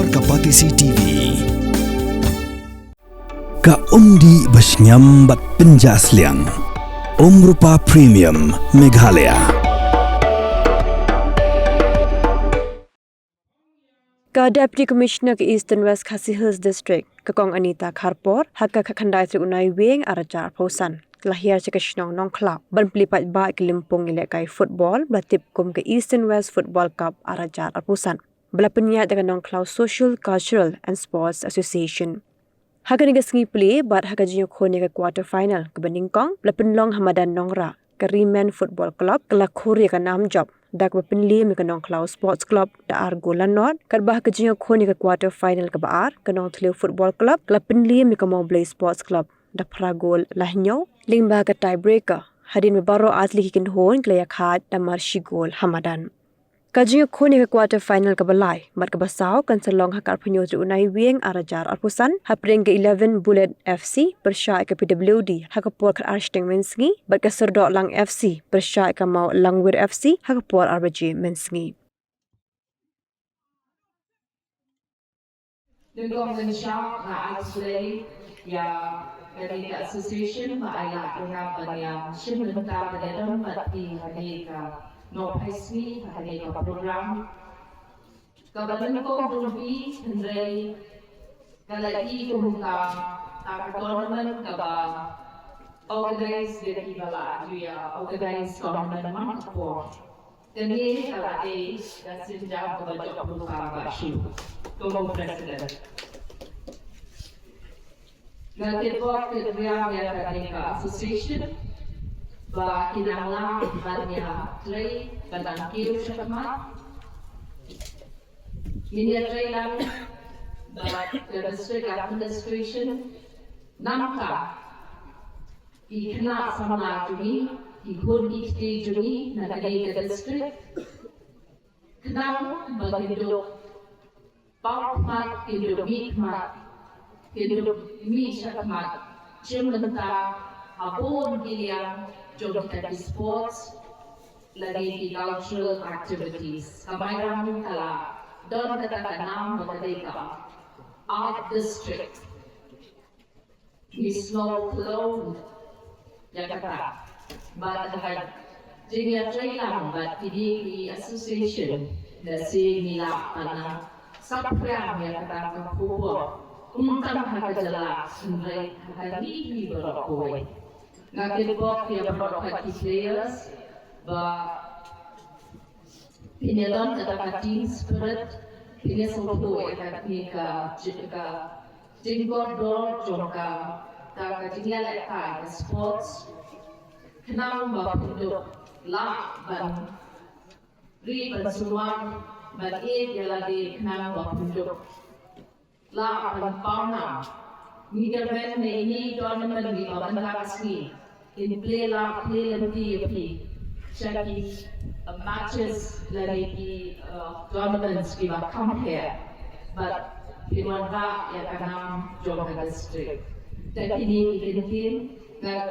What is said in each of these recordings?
Hiar Kapatisi TV. Ka undi basnyam bat penjasliang. Rupa Premium Meghalaya. Ka Deputy Commissioner ke Eastern West Khasi Hills District, Kakong Anita Kharpor, Hakka Kakhandai Tribunai Wing Arajar Pausan. Lahir Cekesnong Nongkhlaw, ban Paidbah ke Limpung ilekai football, belatip kum ke Eastern West Football Cup Arajar Pausan. Bela penyiat dengan Nongkhlaw Social, Cultural and Sports Association. Hakka ni kesengi Plie, bat hakka jinyo khone ke quarter final ke Beningkong, bela penlong Hamadan Nongra, ke Reman Football Club, ke Lakhuri ke Namjob, dak berpenli ke Nongkhlaw Sports Club da Argo Lanod, karbah ke jinyo khone ke quarter final ke Baar, ke Nongkhlaw Football Club, ke penli ke Mobley Sports Club, da Pragol Lahnyo, lingba ke tiebreaker, hadin membaro atli hikin hon ke layak had da marshi gol Hamadan. Kajinyo khone ke quarter final ke Plie, mat ke basau kan selong hakar penyo unai wing arajar arpusan, hapring ke 11 Bullet FC, bersyak ke PWD, hakapor ke Arshting Mensngi, bat ke Serdok Lang FC, bersyak ke Mau Langwir FC, hakapor RBG Mensngi. Dengan mensyak actually ya dari association maaya dengan banyak sebentar dalam parti mereka no pasti mereka program kabalan ko rubi hendrai kalai kumka tak tournament kaba organize dari bala dia organize tournament makapor dan ini kala dan sejak kebaca program bashi como president. Nanti waktu dia mereka association, bah kinanglah banyak play tentang kiri syakmat. Ini trailan bah district administration nampak ikna sama juni, ikut ikti juni nanti ke district. Kenal bagindo paumat hidup hikmat. Hidup ini syakmat cementa apun giliang jodoh di sports lagi di cultural activities kemahiran kala don kata nama mereka art district is no clone ya kata bahkan jadi trailang but di association dari mila karena sapram ya kata kubur Umtan haka jelas, mulai hari ini berokoi. Ngakin bok yang berokoi players, pinelon kata team spirit, pinesuatu teknika jinggot dor jongka, kata jinggal ekai sports, kenal hidup lah ban riban suang, ban dia lagi kenal hidup. La pampana, migrant ini tournament di Bandar-Asri, in play lebih jadi matches dari di tournaments kita compare, but pimanha yang kanam Jogja district. Dan ini mungkin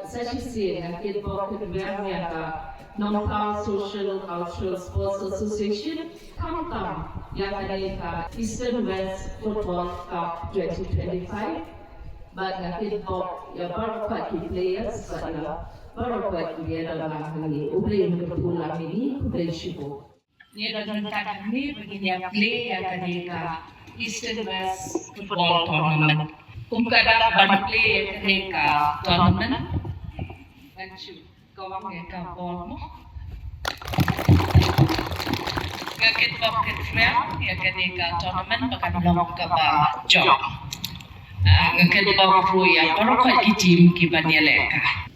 saya sih yang kita berkenan yang Nongkhlaw Social, Cultural Sports Association Kamtam yang ada Eastern West Football Cup 2025. But kita ya baru pakai players, baru pakai dia dalam ini. Ubay berpulang ini, ubay sibuk. Ini dalam tanda ini begini yang play yang ada Eastern West Football Tournament. Kumkada baru play yang ada tournament. Kawang mereka bol, kakek pocket frame, ya ketika tournament bahkan belum kebal jog. Kakek bawa kru ya baru kali tim kibanya leka.